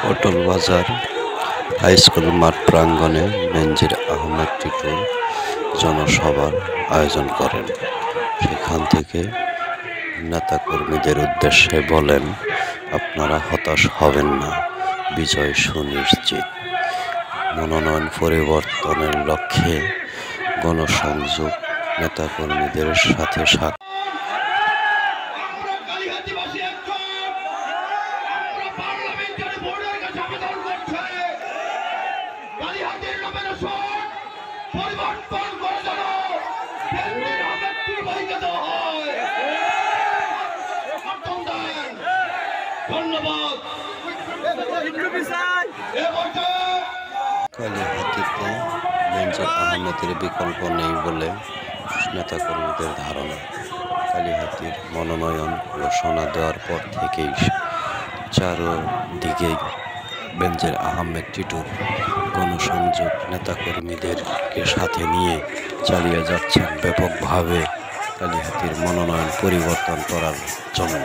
পটল বাজার হাইস্কুল মাঠ প্রাঙ্গণে বেনজির আহমেদ টিটু জনসভার আয়োজন করেন। সেখান থেকে নেতাকর্মীদের উদ্দেশ্যে বলেন, আপনারা হতাশ হবেন না, বিজয় সুনিশ্চিত। মনোনয়ন পরিবর্তনের লক্ষ্যে গণসংযোগ নেতাকর্মীদের সাথে কালিহাতীতে বেনজির আহমেদের বিকল্প নেই বলে নেতাকর্মীদের ধারণা। কালিহাতীর মনোনয়ন ঘোষণা দেওয়ার পর থেকেই চারদিকেই বেনজির আহমেদ টিটুর গণসংযোগ নেতাকর্মীদেরকে সাথে নিয়ে চালিয়ে যাচ্ছেন ব্যাপকভাবে কালিহাতীর মনোনয়ন পরিবর্তন করার জন্য।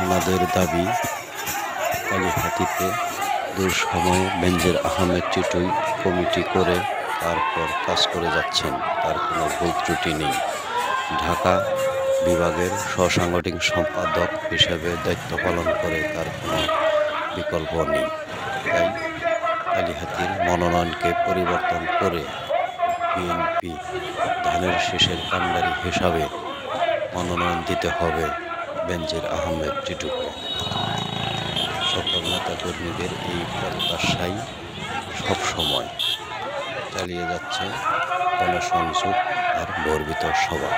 ওনাদের দাবি, কালিহাতীতে দুঃসময়ে বেনজির আহমেদ টিটুই কমিটি করে তারপর কাজ করে যাচ্ছেন, তার কোনো ভুল ত্রুটি নেই। ঢাকা বিভাগের সহসাংগঠনিক সম্পাদক হিসেবে দায়িত্ব পালন করে তার কোনো বিকল্প নেই। তাই কালিহাতীর মনোনয়নকে পরিবর্তন করে বিএনপি ধানের শীষের কাণ্ডারি হিসাবে মনোনয়ন দিতে হবে বেনজির আহমেদ টিটুকে। সকল নেতাকর্মীদের এই প্রত্যাশাই সবসময় চালিয়ে যাচ্ছে গণসংযোগ আর বর্বিত সভা।